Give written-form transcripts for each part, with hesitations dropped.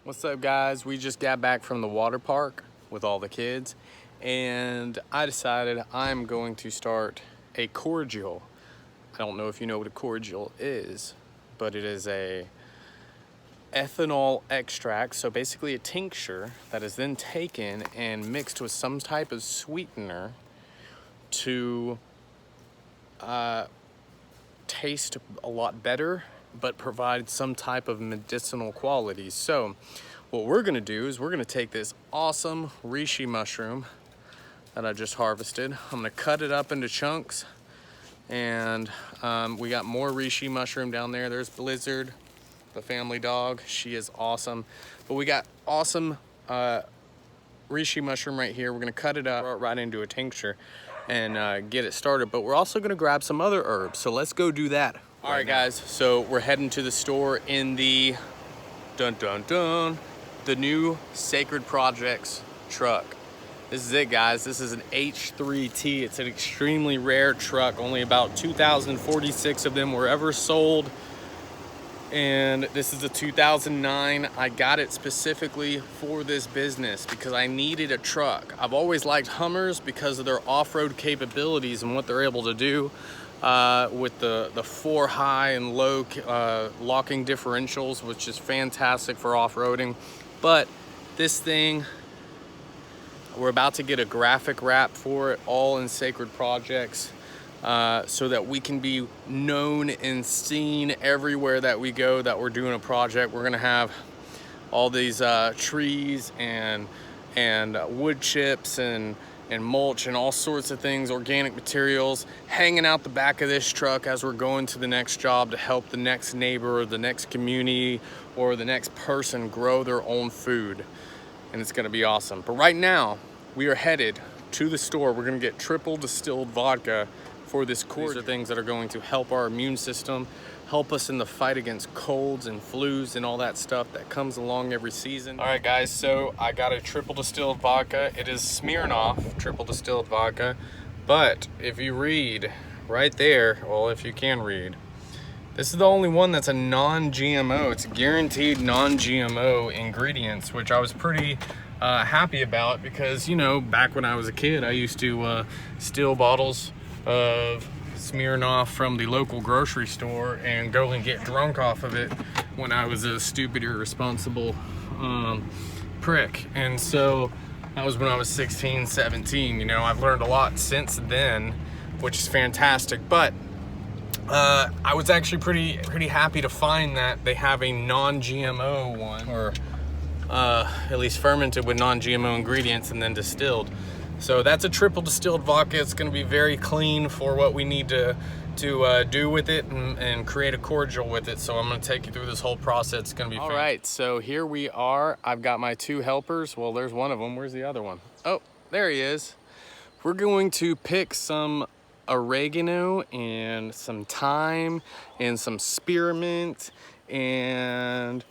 What's up, guys? We just got back from the water park with all the kids, and I decided I'm going to start a cordial. I don't know if you know what a cordial is, but it is a ethanol extract, so basically a tincture that is then taken and mixed with some type of sweetener to taste a lot better, but provide some type of medicinal qualities. So what we're gonna do is we're gonna take this awesome reishi mushroom that I just harvested. I'm gonna cut it up into chunks, and we got more reishi mushroom down there. There's Blizzard, the family dog. She is awesome. But we got awesome reishi mushroom right here. We're gonna cut it up right into a tincture and get it started. But we're also gonna grab some other herbs. So let's go do that. All right, guys, so we're heading to the store in the the new Sacred Projects truck. This is it, guys. This is an H3T. It's an extremely rare truck. Only about 2,046 of them were ever sold. And this is a 2009. I got it specifically for this business because I needed a truck. I've always liked Hummers because of their off-road capabilities and what they're able to do with the 4 high and low locking differentials, which is fantastic for off-roading. But this thing, we're about to get a graphic wrap for it, all in Sacred Projects, so that we can be known and seen everywhere that we go that we're doing a project. We're gonna have all these trees and wood chips and mulch and all sorts of things, organic materials, hanging out the back of this truck as we're going to the next job to help the next neighbor or the next community or the next person grow their own food. And it's gonna be awesome. But right now, we are headed to the store. We're gonna get triple distilled vodka for this cordial. These are things that are going to help our immune system, help us in the fight against colds and flus and all that stuff that comes along every season. All right, guys, so I got a triple distilled vodka. It is Smirnoff triple distilled vodka, but if you read right there, well, if you can read, this is the only one that's a non-GMO. It's guaranteed non-GMO ingredients, which I was pretty happy about because, you know, back when I was a kid, I used to steal bottles of Smirnoff from the local grocery store and go and get drunk off of it when I was a stupid, irresponsible prick. And so that was when I was 16, 17. You know, I've learned a lot since then, which is fantastic. But I was actually pretty happy to find that they have a non-GMO one, or at least fermented with non-GMO ingredients and then distilled. So that's a triple distilled vodka. It's gonna be very clean for what we need to do with it and create a cordial with it. So I'm gonna take you through this whole process. It's gonna be fun. All right, so here we are. I've got my 2 helpers. Well, there's one of them. Where's the other one? Oh, there he is. We're going to pick some oregano and some thyme and some spearmint, and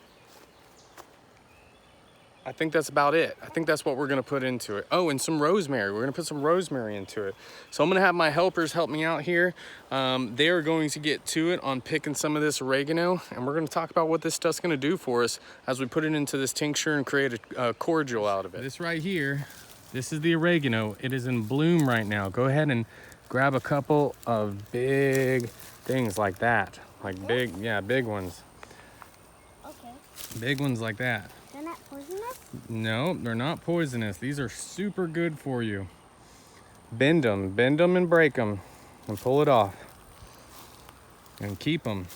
I think that's about it. I think that's what we're gonna put into it. Oh, and some rosemary. We're gonna put some rosemary into it. So I'm gonna have my helpers help me out here. They are going to get to it on picking some of this oregano, and we're gonna talk about what this stuff's gonna do for us as we put it into this tincture and create a cordial out of it. This right here, this is the oregano. It is in bloom right now. Go ahead and grab a couple of big things like that. Like big ones. Okay. Big ones like that. They're not poisonous? No, they're not poisonous. These are super good for you. Bend them and break them and pull it off and keep them.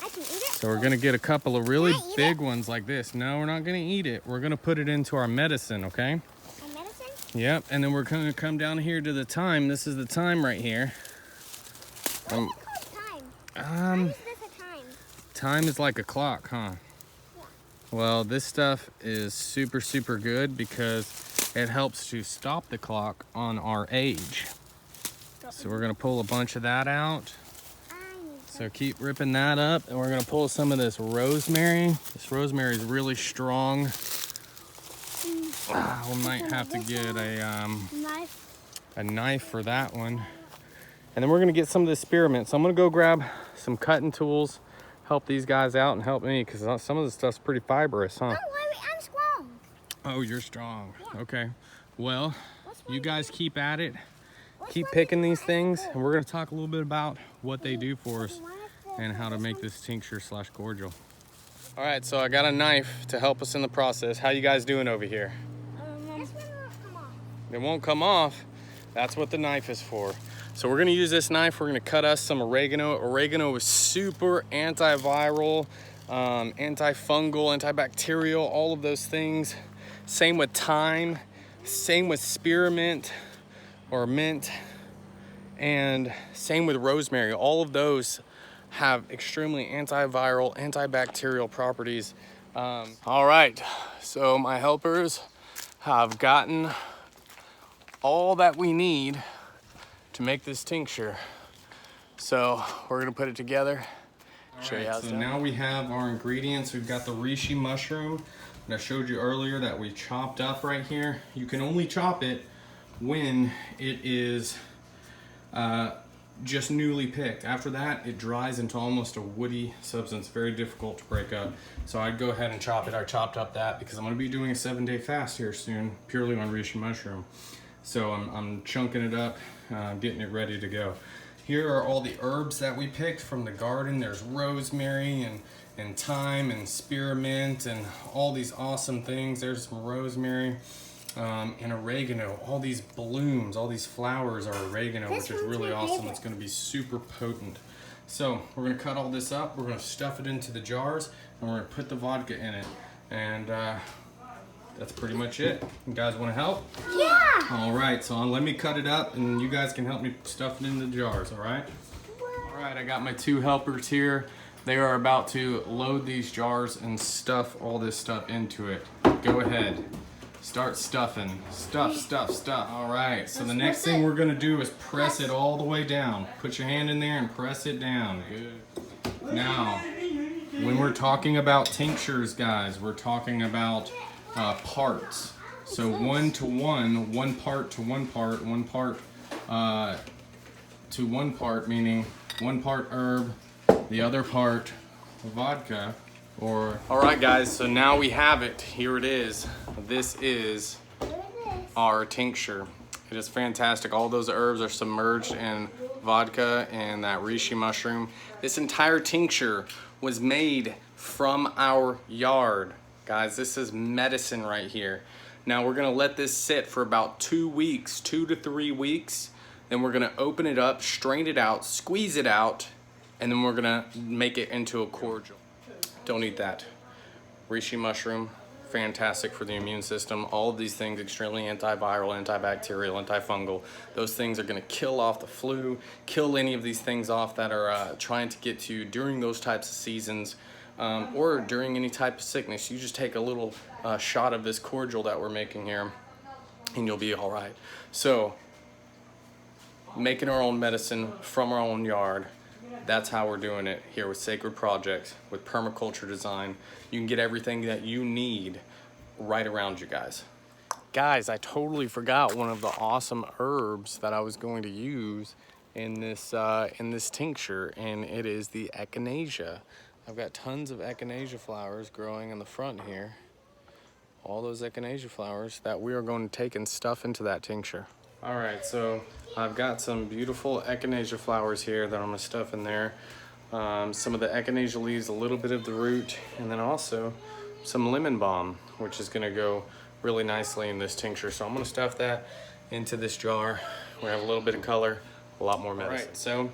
I can eat it? So we're gonna get a couple of really big ones like this. No, we're not gonna eat it. We're gonna put it into our medicine, okay? My medicine? Yep, and then we're gonna come down here to the thyme. This is the thyme right here. What is it called thyme? Why is this a thyme? Thyme is like a clock, huh? Well, this stuff is super, super good because it helps to stop the clock on our age. So we're gonna pull a bunch of that out. So keep ripping that up, and we're gonna pull some of this rosemary. This rosemary is really strong. We might have to get a knife for that one. And then we're gonna get some of this spearmint. So I'm gonna go grab some cutting tools, help these guys out and help me, because some of the stuff's pretty fibrous, huh? Don't worry, I'm strong. Oh, you're strong. Yeah. Okay. Well, you guys keep at it. Keep one picking is these more things, ethical? and we're going to talk a little bit about what they do for us One is the- and how to this make one- this tincture / cordial. All right, so I got a knife to help us in the process. How you guys doing over here? This one won't come off. It won't come off. That's what the knife is for. So we're gonna use this knife. We're gonna cut us some oregano. Oregano is super antiviral, antifungal, antibacterial, all of those things. Same with thyme, same with spearmint or mint, and same with rosemary. All of those have extremely antiviral, antibacterial properties. All right, so my helpers have gotten all that we need to make this tincture. So we're gonna put it together. Show you how it's done. Now we have our ingredients. We've got the reishi mushroom that I showed you earlier that we chopped up right here. You can only chop it when it is just newly picked. After that, it dries into almost a woody substance, very difficult to break up. So I'd go ahead and chop it. I chopped up that because I'm gonna be doing a 7-day fast here soon, purely on reishi mushroom. So I'm chunking it up, getting it ready to go. Here are all the herbs that we picked from the garden. There's rosemary and thyme and spearmint and all these awesome things. There's some rosemary and oregano. All these blooms, all these flowers are oregano, which is really awesome. It's gonna be super potent. So we're gonna cut all this up. We're gonna stuff it into the jars and we're gonna put the vodka in it. And that's pretty much it. You guys wanna help? Yeah. All right, so let me cut it up and you guys can help me stuff it in the jars, all right? All right, I got my 2 helpers here. They are about to load these jars and stuff all this stuff into it. Go ahead, start stuffing. Stuff, stuff, stuff. All right, so the next thing we're gonna do is press it all the way down. Put your hand in there and press it down. Good. Now, when we're talking about tinctures, guys, we're talking about parts. So 1 to 1, 1 part to 1 part, 1 part to 1 part, meaning 1 part herb, the other part vodka, or... All right, guys, so now we have it. Here it is. This is our tincture. It is fantastic. All those herbs are submerged in vodka and that reishi mushroom. This entire tincture was made from our yard. Guys, this is medicine right here. Now we're gonna let this sit for about 2 weeks, 2 to 3 weeks. Then we're gonna open it up, strain it out, squeeze it out, and then we're gonna make it into a cordial. Don't eat that. Reishi mushroom, fantastic for the immune system. All of these things extremely antiviral, antibacterial, antifungal. Those things are gonna kill off the flu, kill any of these things off that are trying to get to you during those types of seasons. Or during any type of sickness. You just take a little shot of this cordial that we're making here and you'll be all right. So, making our own medicine from our own yard, that's how we're doing it here with Sacred Projects, with permaculture design. You can get everything that you need right around you guys. Guys, I totally forgot one of the awesome herbs that I was going to use in this tincture, and it is the echinacea. I've got tons of echinacea flowers growing in the front here. All those echinacea flowers that we are going to take and stuff into that tincture. All right, so I've got some beautiful echinacea flowers here that I'm gonna stuff in there. Some of the echinacea leaves, a little bit of the root, and then also some lemon balm, which is gonna go really nicely in this tincture. So I'm gonna stuff that into this jar. We have a little bit of color, a lot more medicine. All right, so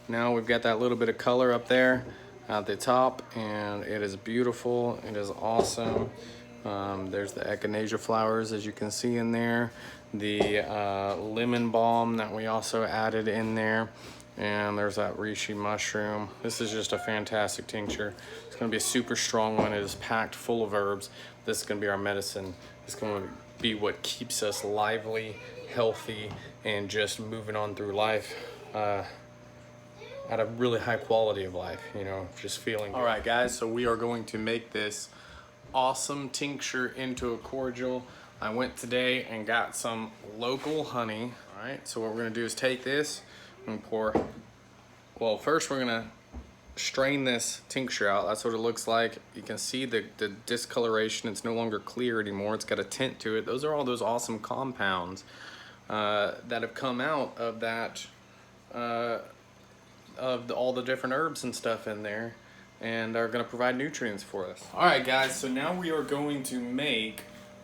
now we've got that little bit of color up there at the top, and it is beautiful. It is awesome. There's the echinacea flowers, as you can see in there, the lemon balm that we also added in there, and there's that reishi mushroom. This is just a fantastic tincture. It's going to be a super strong one. It is packed full of herbs. This is going to be our medicine. It's going to be what keeps us lively, healthy, and just moving on through life at a really high quality of life, you know, just feeling good. All right, guys, so we are going to make this awesome tincture into a cordial. I went today and got some local honey. All right, so what we're gonna do is take this and pour, well, first we're gonna strain this tincture out. That's what it looks like. You can see the discoloration. It's no longer clear anymore. It's got a tint to it. Those are all those awesome compounds that have come out of that, all the different herbs and stuff in there, and are going to provide nutrients for us. All right, guys, so now we are going to make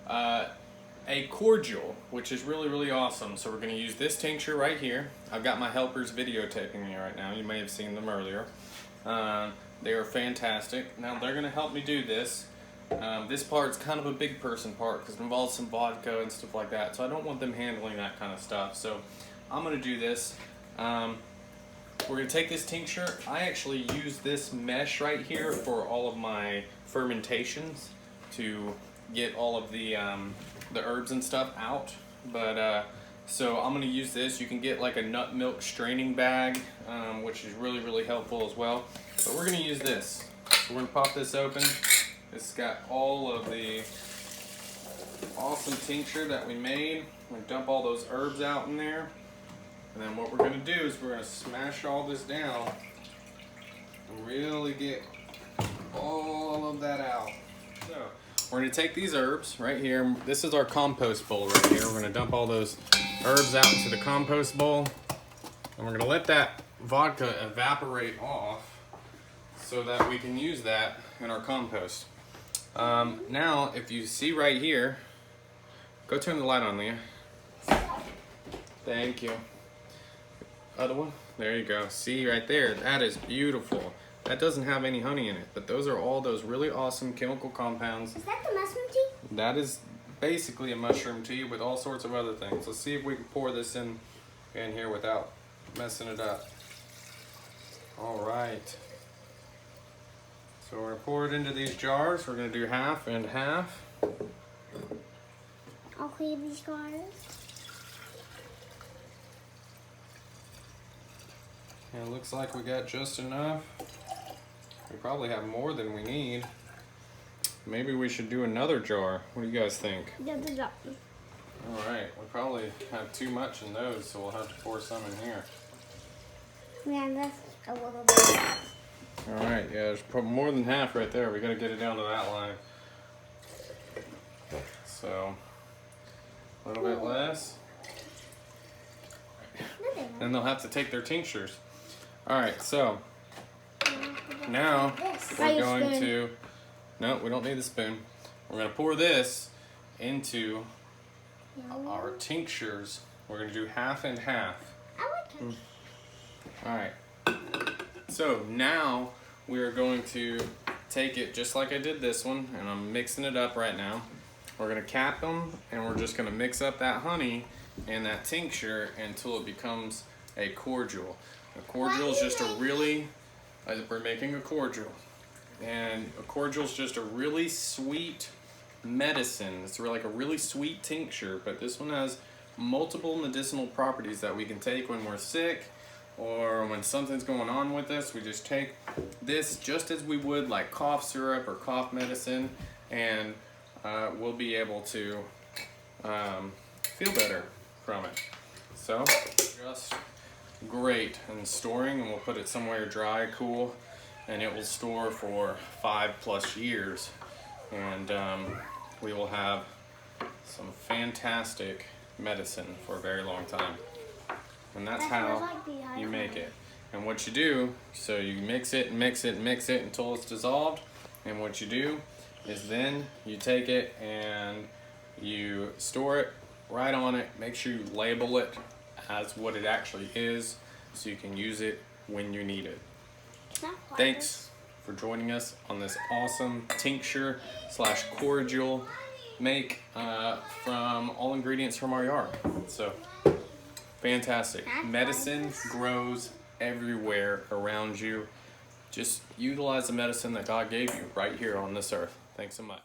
a cordial, which is really, really awesome. So we're going to use this tincture right here. I've got my helpers videotaping me right now. You may have seen them earlier. They are fantastic. Now they're going to help me do this. This part's kind of a big person part because it involves some vodka and stuff like that. So I don't want them handling that kind of stuff. So I'm going to do this. We're going to take this tincture. I actually use this mesh right here for all of my fermentations to get all of the herbs and stuff out. But so I'm going to use this. You can get like a nut milk straining bag, which is really, really helpful as well. But we're going to use this. So we're going to pop this open. It's got all of the awesome tincture that we made. We're going to dump all those herbs out in there. And then what we're going to do is we're going to smash all this down and really get all of that out. So we're going to take these herbs right here. This is our compost bowl right here. We're going to dump all those herbs out into the compost bowl. And we're going to let that vodka evaporate off so that we can use that in our compost. Now, if you see right here, go turn the light on, Leah. Thank you. Other one? There you go. See right there, that is beautiful. That doesn't have any honey in it, but those are all those really awesome chemical compounds. Is that the mushroom tea? That is basically a mushroom tea with all sorts of other things. Let's see if we can pour this in here without messing it up. All right. So we're gonna pour it into these jars. We're gonna do half and half. I'll clean these jars. And it looks like we got just enough. We probably have more than we need. Maybe we should do another jar. What do you guys think? Yeah. All right, we probably have too much in those, so we'll have to pour some in here. Yeah, that's a little bit. All right, yeah, there's probably more than half right there. We gotta get it down to that line. So, a little bit less. Then they'll have to take their tinctures. All right, so now we're going to, no, we don't need the spoon. We're gonna pour this into our tinctures. We're gonna do half and half. I like it. All right. So now we are going to take it just like I did this one, and I'm mixing it up right now. We're gonna cap them, and we're just gonna mix up that honey and that tincture until it becomes a cordial. A cordial is just a really, we're making a cordial. And a cordial is just a really sweet medicine. It's like a really sweet tincture, but this one has multiple medicinal properties that we can take when we're sick, or when something's going on with us. We just take this just as we would like cough syrup or cough medicine, and we'll be able to feel better from it. So just great in storing, and we'll put it somewhere dry, cool, and it will store for 5+ years, and we will have some fantastic medicine for a very long time. And that's how you make it. And what you do, so you mix it and mix it and mix it until it's dissolved. And what you do is then you take it and you store it right on it. Make sure you label it as what it actually is so you can use it when you need it. Thanks for joining us on this awesome tincture / cordial make from all ingredients from our yard. So fantastic. Medicine grows everywhere around you. Just utilize the medicine that God gave you right here on this earth. Thanks so much.